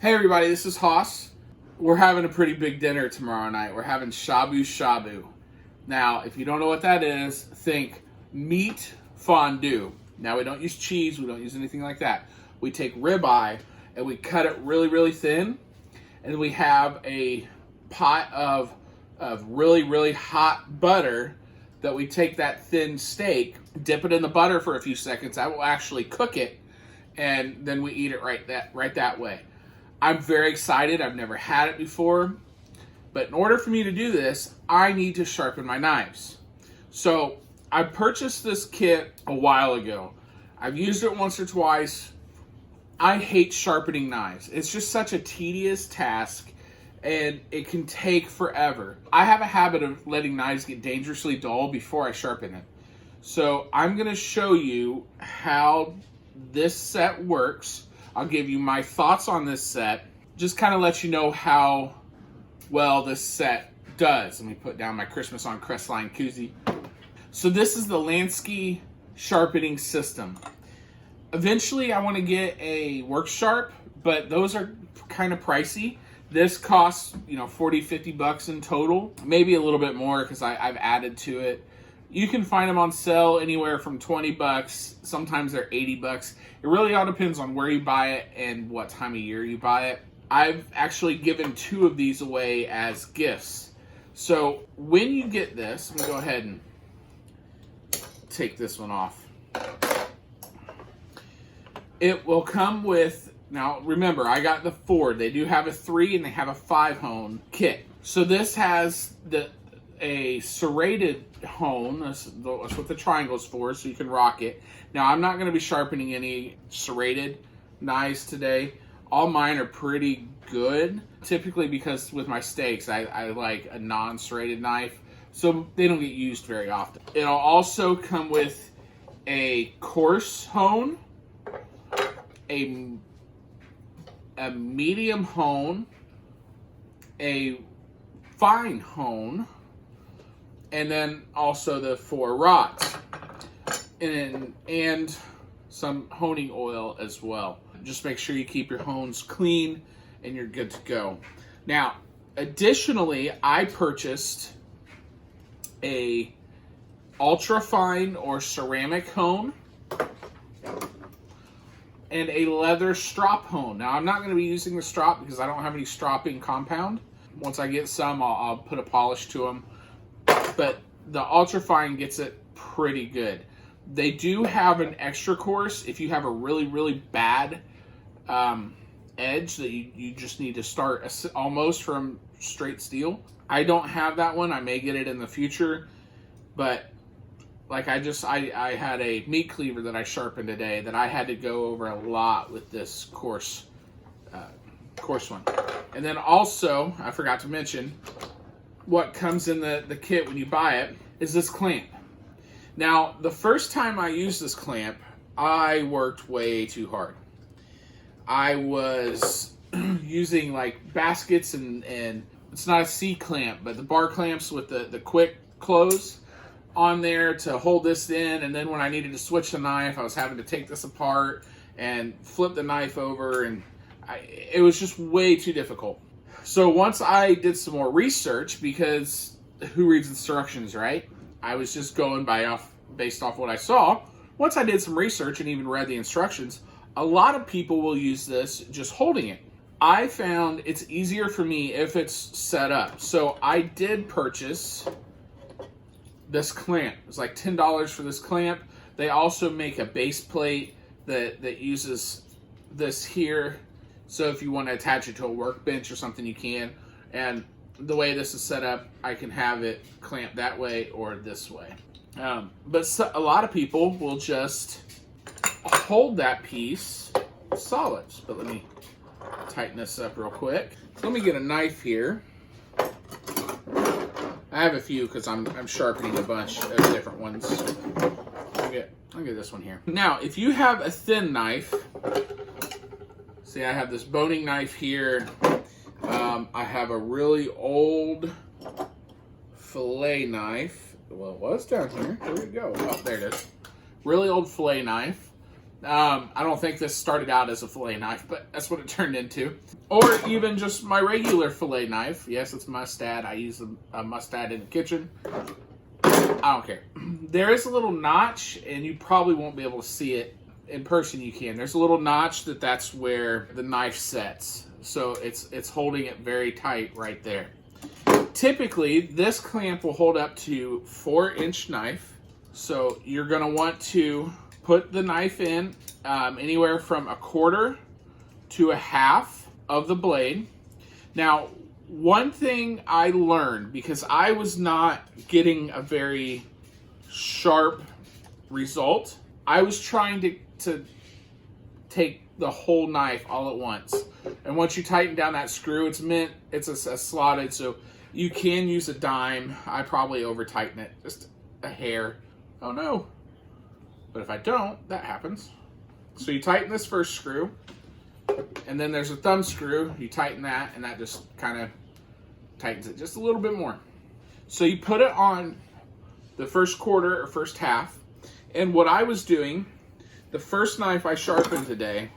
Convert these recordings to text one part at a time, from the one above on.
Hey everybody, this is Haas. We're having a pretty big dinner tomorrow night. We're having shabu shabu. Now, if you don't know what that is, think meat fondue. Now, we don't use cheese. We don't use anything like that. We take ribeye and we cut it really, really thin. And we have a pot of really, really hot butter that we take that thin steak, dip it in the butter for a few seconds. That will actually cook it. And then we eat it right that way. I'm very excited. I've never had it before. But in order for me to do this, I need to sharpen my knives. So I purchased this kit a while ago. I've used it once or twice. I hate sharpening knives. It's just such a tedious task, and it can take forever. I have a habit of letting knives get dangerously dull before I sharpen it. So I'm going to show you how this set works. I'll give you my thoughts on this set. Just kind of let you know how well this set does. Let me put down my Christmas on Crestline koozie. So this is the Lansky sharpening system. Eventually I want to get a work sharp, but those are kind of pricey. This costs, $40-50 in total. Maybe a little bit more because I've added to it. You can find them on sale anywhere from $20. Sometimes they're $80. It really all depends on where you buy it and what time of year you buy it. I've actually given 2 of these away as gifts. So when you get this, I'm going to go ahead and take this one off. It will come with, now remember, I got the 4. They do have a 3 and they have a 5 hone kit. So this has a serrated hone. That's what the triangle's for, so you can rock it. Now, I'm not going to be sharpening any serrated knives today. All mine are pretty good, typically because with my steaks, I like a non-serrated knife, so they don't get used very often. It'll also come with a coarse hone, a medium hone, a fine hone, and then also the 4 rods, and some honing oil as well. Just make sure you keep your hones clean and you're good to go. Now, additionally, I purchased a ultra fine or ceramic hone and a leather strop hone. Now, I'm not going to be using the strop because I don't have any stropping compound. Once I get some, I'll put a polish to them. But the ultra fine gets it pretty good. They do have an extra coarse if you have a really, really bad edge that you just need to start almost from straight steel. I don't have that one. I may get it in the future, but like I had a meat cleaver that I sharpened today that I had to go over a lot with this coarse one. And then also, I forgot to mention, what comes in the kit when you buy it is this clamp. Now, the first time I used this clamp, I worked way too hard. I was using like baskets and it's not a C clamp, but the bar clamps with the quick close on there to hold this in. And then when I needed to switch the knife, I was having to take this apart and flip the knife over, and it was just way too difficult. So once I did some more research, because who reads instructions, right? I was just going based off what I saw. Once I did some research and even read the instructions, a lot of people will use this just holding it. I found it's easier for me if it's set up. So I did purchase this clamp. It's like $10 for this clamp. They also make a base plate that uses this here. So if you want to attach it to a workbench or something, you can. And the way this is set up, I can have it clamped that way or this way. But a lot of people will just hold that piece solid. But let me tighten this up real quick. So let me get a knife here. I have a few because I'm sharpening a bunch of different ones. I'll get this one here. Now, if you have a thin knife, see, I have this boning knife here. I have a really old fillet knife. Well, it was down here. There we go. Oh, there it is. Really old fillet knife. I don't think this started out as a fillet knife, but that's what it turned into. Or even just my regular fillet knife. Yes, it's Mustad. I use a Mustad in the kitchen. I don't care. There is a little notch, and you probably won't be able to see it. In person you can. There's a little notch that's where the knife sets. So it's holding it very tight right there. Typically, this clamp will hold up to 4-inch knife. So you're going to want to put the knife in anywhere from 1/4 to 1/2 of the blade. Now, one thing I learned, because I was not getting a very sharp result, I was trying to take the whole knife all at once. And once you tighten down that screw, it's a slotted, so you can use a dime. I probably over tighten it just a hair. Oh no. But if I don't, that happens. So you tighten this first screw, and then there's a thumb screw. You tighten that, and that just kind of tightens it just a little bit more. So you put it on the first quarter or first half. And what I was doing, the first knife I sharpened today,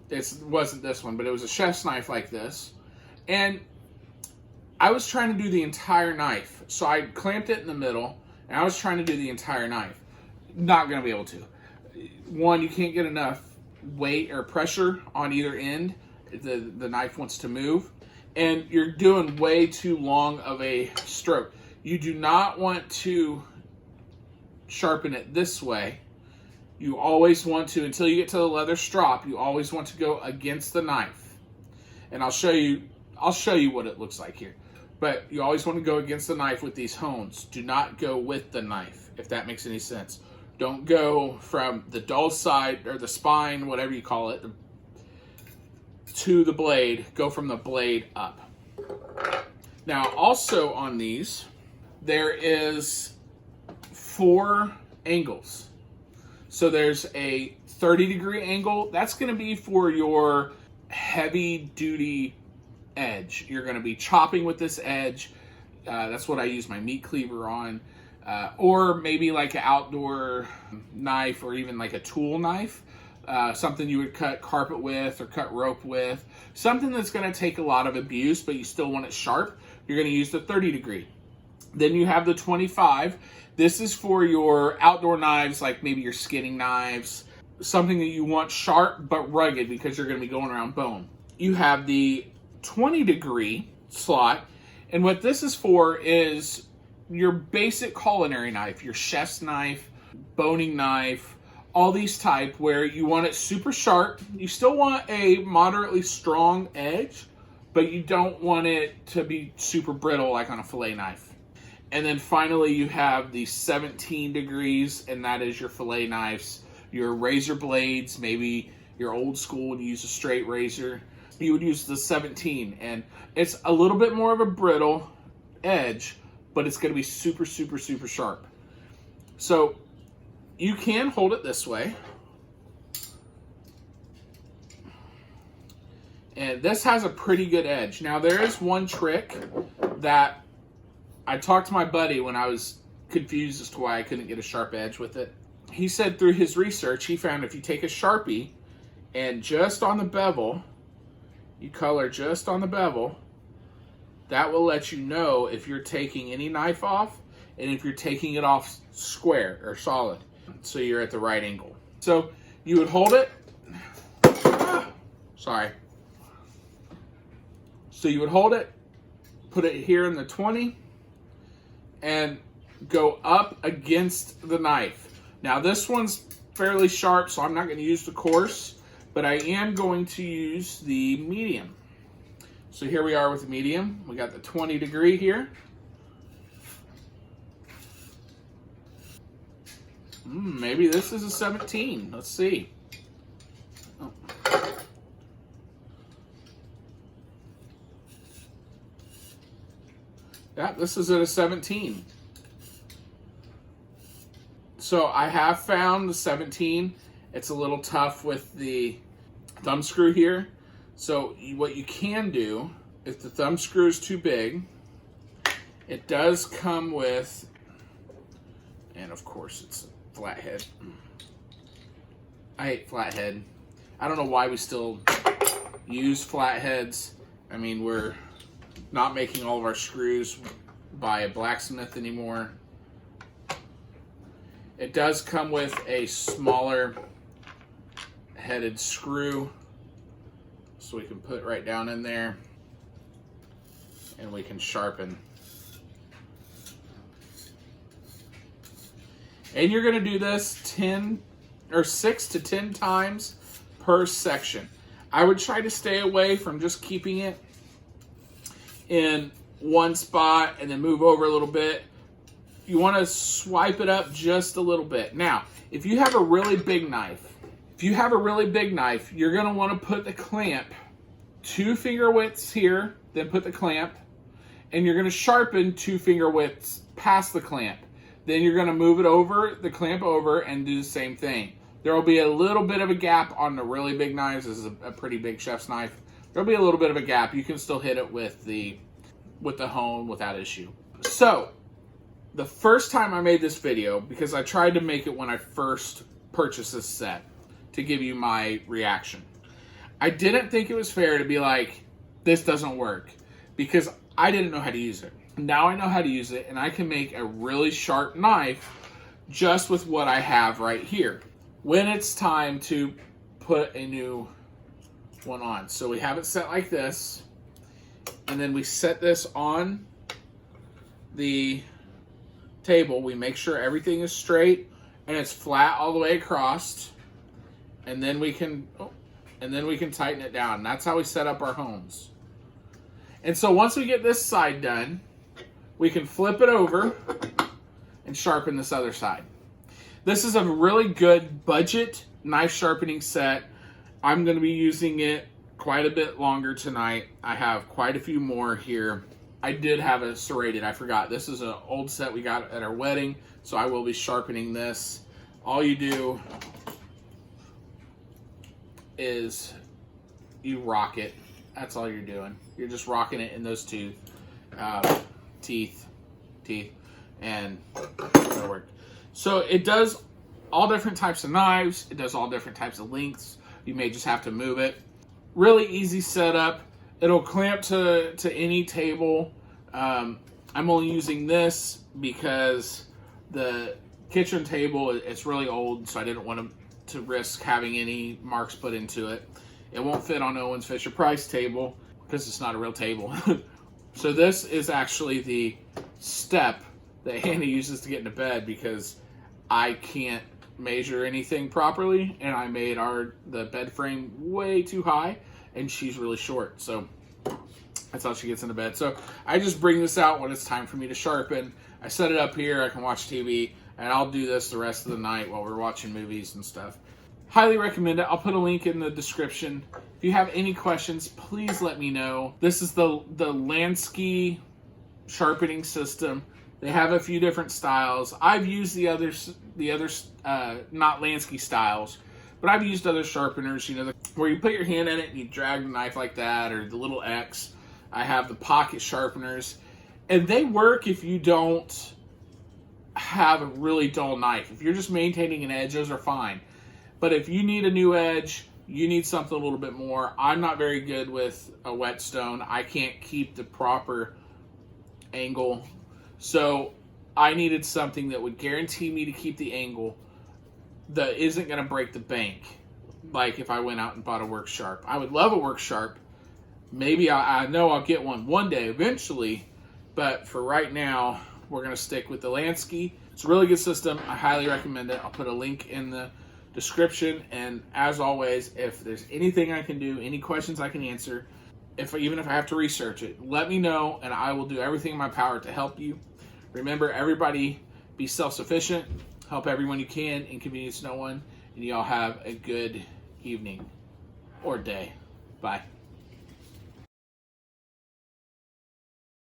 it wasn't this one, but it was a chef's knife like this. And I was trying to do the entire knife. So I clamped it in the middle, and I was trying to do the entire knife. Not going to be able to. One, you can't get enough weight or pressure on either end. The knife wants to move. And you're doing way too long of a stroke. You do not want to sharpen it this way. You always want to, until you get to the leather strop, you always want to go against the knife. And I'll show you what it looks like here. But you always want to go against the knife with these hones. Do not go with the knife, if that makes any sense. Don't go from the dull side or the spine, whatever you call it, to the blade. Go from the blade up. Now, also on these, there is 4 angles. So there's a 30-degree angle. That's going to be for your heavy-duty edge. You're going to be chopping with this edge. That's what I use my meat cleaver on. Or maybe like an outdoor knife, or even like a tool knife. Something you would cut carpet with or cut rope with. Something that's going to take a lot of abuse, but you still want it sharp. You're going to use the 30-degree. Then you have the 25. This is for your outdoor knives, like maybe your skinning knives. Something that you want sharp but rugged because you're going to be going around bone. You have the 20-degree slot. And what this is for is your basic culinary knife, your chef's knife, boning knife, all these type where you want it super sharp. You still want a moderately strong edge, but you don't want it to be super brittle like on a fillet knife. And then finally you have the 17 degrees, and that is your fillet knives, your razor blades. Maybe you're old school and you use a straight razor. You would use the 17, and it's a little bit more of a brittle edge, but it's going to be super, super, super sharp. So you can hold it this way. And this has a pretty good edge. Now there is one trick that I talked to my buddy when I was confused as to why I couldn't get a sharp edge with it. He said through his research, he found if you take a Sharpie and just on the bevel, you color just on the bevel, that will let you know if you're taking any knife off and if you're taking it off square or solid. So you're at the right angle. So you would hold it. Sorry. So you would hold it, put it here in the 20, and go up against the knife. Now this one's fairly sharp, so I'm not going to use the coarse, but I am going to use the medium. So here we are with the medium. We got the 20-degree here. Maybe this is a 17. Let's see. Oh. Yeah, this is at a 17. So I have found the 17. It's a little tough with the thumb screw here. So what you can do, if the thumb screw is too big, it does come with, and of course it's a flathead, I hate flathead. I don't know why we still use flatheads. I mean, we're not making all of our screws by a blacksmith anymore. It does come with a smaller headed screw, so we can put right down in there and we can sharpen. And you're going to do this 6 to 10 times per section. I would try to stay away from just keeping it in one spot and then move over a little bit. You want to swipe it up just a little bit. Now, if you have a really big knife, you're going to want to put the clamp 2 finger widths here, then put the clamp, and you're going to sharpen 2 finger widths past the clamp. Then you're going to move it over, the clamp over, and do the same thing. There will be a little bit of a gap on the really big knives. This is a pretty big chef's knife. There'll be a little bit of a gap. You can still hit it with the hone without issue. So, the first time I made this video, because I tried to make it when I first purchased this set to give you my reaction, I didn't think it was fair to be like, this doesn't work, because I didn't know how to use it. Now I know how to use it, and I can make a really sharp knife just with what I have right here when it's time to put a new one on. So we have it set like this, and then we set this on the table. We make sure everything is straight and it's flat all the way across, and then we can tighten it down. And that's how we set up our hones. And so once we get this side done, we can flip it over and sharpen this other side. This is a really good budget knife sharpening set. I'm going to be using it quite a bit longer tonight. I have quite a few more here. I did have a serrated, I forgot. This is an old set we got at our wedding, so I will be sharpening this. All you do is you rock it. That's all you're doing. You're just rocking it in those two teeth, and that'll work. So it does all different types of knives. It does all different types of lengths. You may just have to move it. Really easy setup. It'll clamp to any table. I'm only using this because the kitchen table, it's really old, so I didn't want to risk having any marks put into it. It won't fit on Owens Fisher Price table because it's not a real table. So this is actually the step that Hannah uses to get into bed because I can't measure anything properly, and I made the bed frame way too high, and she's really short, so that's how she gets into bed. So I just bring this out when it's time for me to sharpen. I set it up here, I can watch TV, and I'll do this the rest of the night while we're watching movies and stuff. Highly recommend it. I'll put a link in the description. If you have any questions, please let me know. This is the Lansky sharpening system. They have a few different styles. I've used the others, not Lansky styles, but I've used other sharpeners, where you put your hand in it and you drag the knife like that, or the little X. I have the pocket sharpeners, and they work if you don't have a really dull knife. If you're just maintaining an edge, those are fine. But if you need a new edge, you need something a little bit more. I'm not very good with a whetstone. I can't keep the proper angle. So I needed something that would guarantee me to keep the angle that isn't going to break the bank. Like if I went out and bought a Work Sharp. I would love a Work Sharp. Maybe I know I'll get one day eventually. But for right now, we're going to stick with the Lansky. It's a really good system. I highly recommend it. I'll put a link in the description. And as always, if there's anything I can do, any questions I can answer, even if I have to research it, let me know, and I will do everything in my power to help you. Remember, everybody, be self-sufficient, help everyone you can, inconvenience no one, and y'all have a good evening or day. Bye.